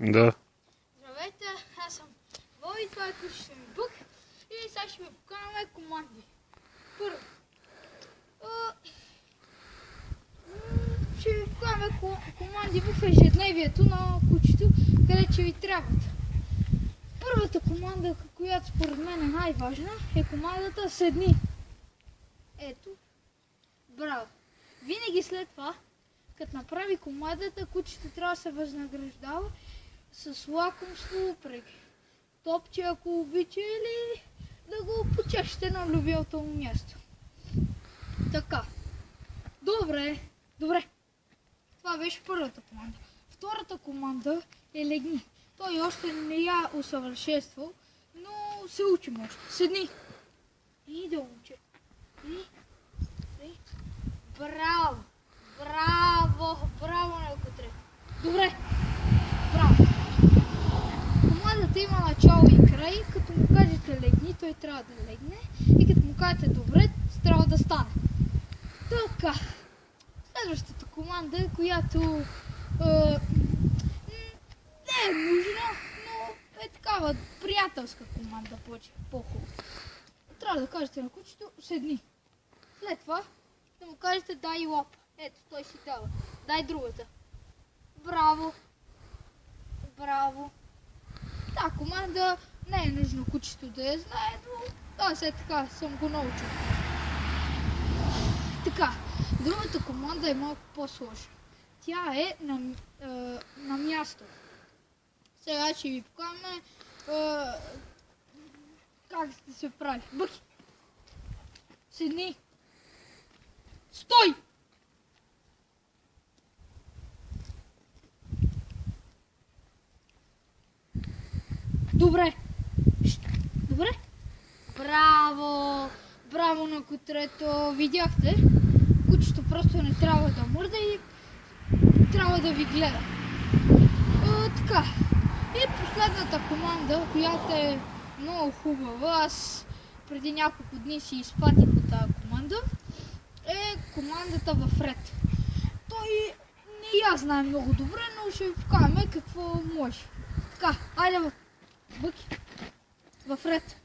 Да. Здравейте, аз съм Води, това е кучето ми Бък и сега ще ви поканаме команди. Първо, ще ви поканаме команди в ежедневието на кучето, където ще ви трябват. Първата команда, която според мен е най-важна, е командата седни. Ето, браво. Винаги след това, като направи командата, кучето трябва да се възнаграждава с лакомство, топче, ако обича, или да го почешете на любимото му място. Така. Добре. Това беше първата команда. Втората команда е легни. Той още не я усъвършенствал, но се учим още. Седни. И да учи. Браво, Нелкотре. Добре. Браво. Командата има начало и край. Като му кажете легни, той трябва да легне. И като му кажете добре, трябва да стане. Така. Следващата команда, която не е нужна, но е такава приятелска команда, по-хубаво. Трябва да кажете на кучето седни. След това да му кажете дай лапа. Ето, той си дава. Дай другата. Браво. Та команда не е нужно кучето да я знае, но аз е така, съм го научил. Така, другата команда е малко по-сложна. Тя е на място. Сега ще ви покажем как да се прави. Бъки! Седни! Стой! Добре! Браво на котрето! Видяхте? Кучето просто не трябва да мърда и трябва да ви гледа. Така. И последната команда, която е много хубава, аз преди няколко дни си изпратих от тази команда, е командата в ред. Той не я знае много добре, но ще ви покажем какво може. Така, айде Бъки, в ред.